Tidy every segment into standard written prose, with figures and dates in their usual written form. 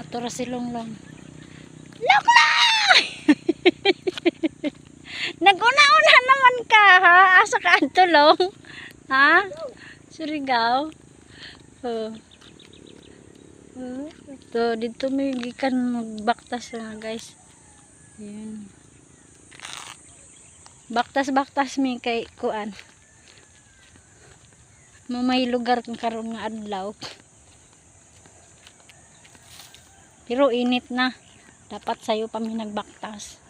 Ato ra si Longlong. Longlong! Naguna-una naman ka, ha? Asa ka ang tulong? Ha? Surigao? Oh. Ito, dito may gikan magbaktas na, guys. Ayan. Baktas-baktas mi kay kuan. May lugar kung karon nga adlaw. Pero init na. Dapat sayo pa mi nagbaktas.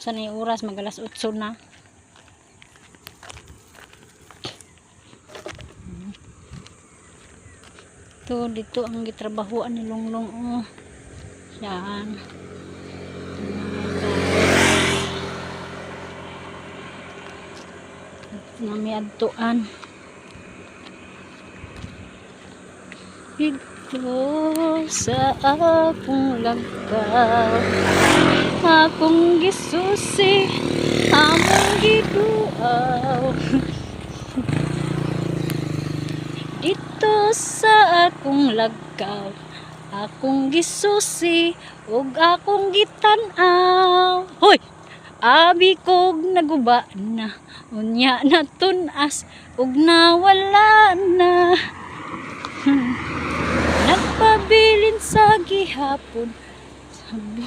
Sa na oras mag alas 8 na. Ito, dito ang gitrabahoan ni Longlong. Oh. Yan. Nami adtuan. Ito sa akong lagaw, akong gisusi, among giduaw. Dito sa akong lagaw, akong gisusi, ug akong gitan-aw. Hoy! Abi kog naguba na, unya na tunas, ug nawala na. Nagpabilin sa gihapon. Sabi.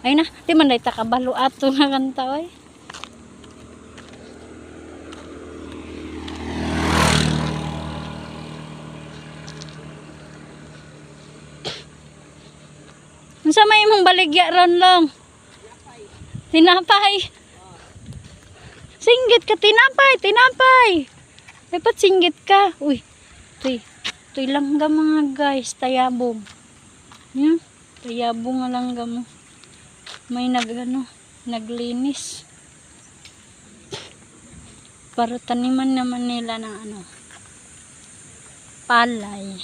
Ay na, di man day takabalo ato na kanta oy. Unsa may imong baligya ron long? Tinapay. Singgit ka, tinapay, tinapay. Dapat singgit ka. Uy, ito'y langga mga guys, tayabong. Yan, tayabong nga langga mo. May naglinis. Para taniman naman nila ng palay.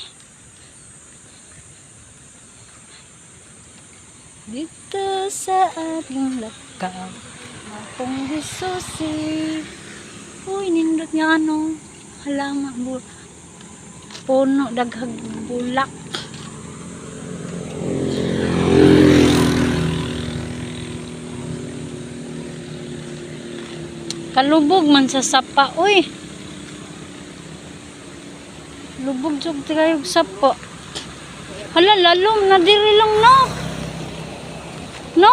Dito sa ating lakaw, akong gisusi. Uy, nindot nga halaman puno, daghag bulak. Kalubog man sa sapa, uy. Lubog jug kayog sapa. Hala, lalom na diri lang no. No?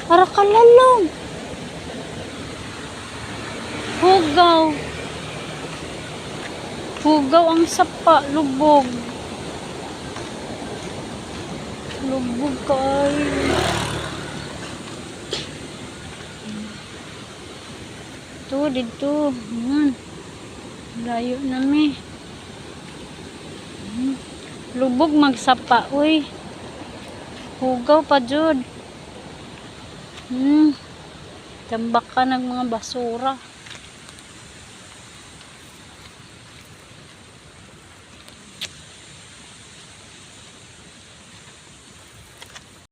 Para kalalong. Hugaw. Hugaw ang sapa, lubog. Lubog kayo. Ito, dito. Yan. Layo na mi. Lubog magsapa, uy. Hugaw pa jud. Tambak ka ng mga basura.